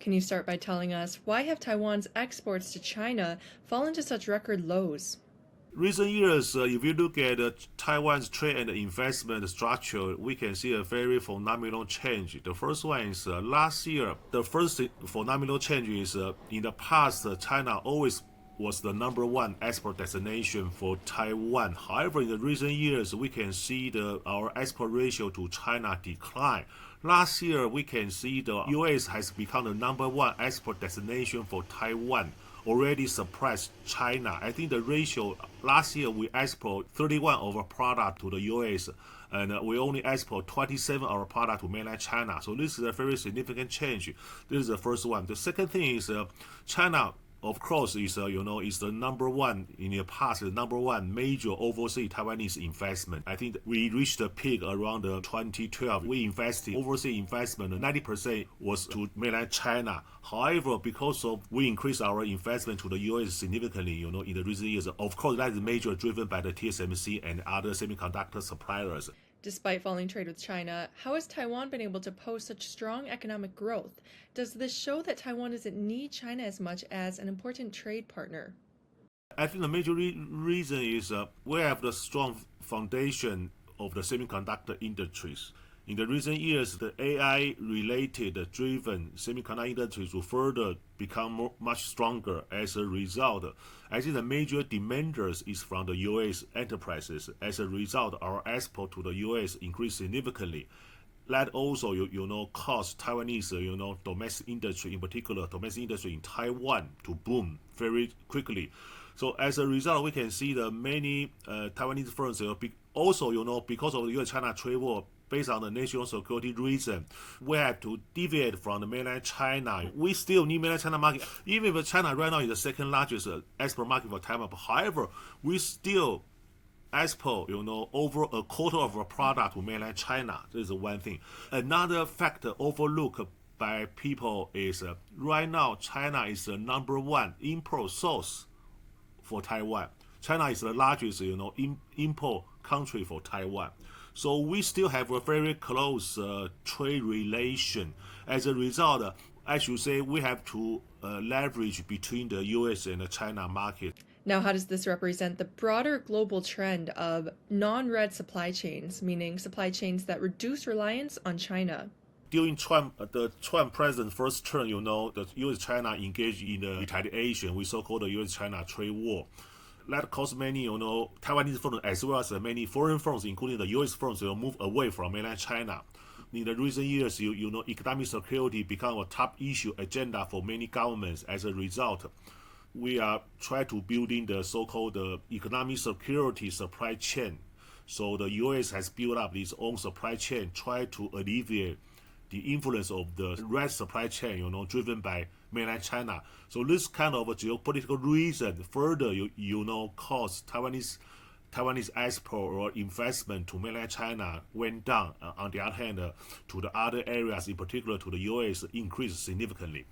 Can you start by telling us why have Taiwan's exports to China fallen to such record lows? Recent years, if you look at Taiwan's trade and investment structure, we can see a very phenomenal change. The first one is last year. The first phenomenal change is in the past, China always was the number one export destination for Taiwan. However, in the recent years, we can see our export ratio to China decline. Last year, we can see the U.S. has become the number one export destination for Taiwan, already surpassed China. I think the ratio last year we export 31 of our product to the US, and we only export 27 of our product to mainland China. So this is a very significant change. This is the first one. The second thing is China, of course, is is the number one in the past, the number one major overseas Taiwanese investment. I think we reached the peak around 2012. We invested overseas investment, 90% was to mainland China. However, because of we increased our investment to the US significantly, in the recent years, of course, that is major driven by the TSMC and other semiconductor suppliers. Despite falling trade with China, how has Taiwan been able to post such strong economic growth? Does this show that Taiwan doesn't need China as much as an important trade partner? I think the major reason is we have the strong foundation of the semiconductor industries. In the recent years, the AI-related driven semiconductor industries will further become much stronger. As a result, I think the major demanders is from the U.S. enterprises. As a result, our export to the U.S. increased significantly. That also, caused Taiwanese, domestic industry, in particular, domestic industry in Taiwan to boom very quickly. So as a result, we can see the many Taiwanese firms also, because of the U.S.-China trade war, based on the national security reason, we have to deviate from the mainland China. We still need mainland China market. Even if China right now is the second largest export market for Taiwan, however, we still export, over a quarter of our product to mainland China. This is one thing. Another factor overlooked by people is right now China is the number one import source for Taiwan. China is the largest, import country for Taiwan. So we still have a very close trade relation. As a result, I should say we have to leverage between the U.S. and the China market. Now, how does this represent the broader global trend of non-red supply chains, meaning supply chains that reduce reliance on China? During the Trump president's first term, the U.S.-China engaged in the retaliation, we so-called the U.S.-China trade war. That caused many, Taiwanese firms as well as many foreign firms, including the U.S. firms, to move away from mainland China. In the recent years, economic security become a top issue agenda for many governments. As a result, we are trying to building the so-called economic security supply chain. So the U.S. has built up its own supply chain, try to alleviate the influence of the red supply chain, driven by mainland China. So this kind of a geopolitical reason further, caused Taiwanese export or investment to mainland China went down. On the other hand, to the other areas, in particular to the U.S., increased significantly.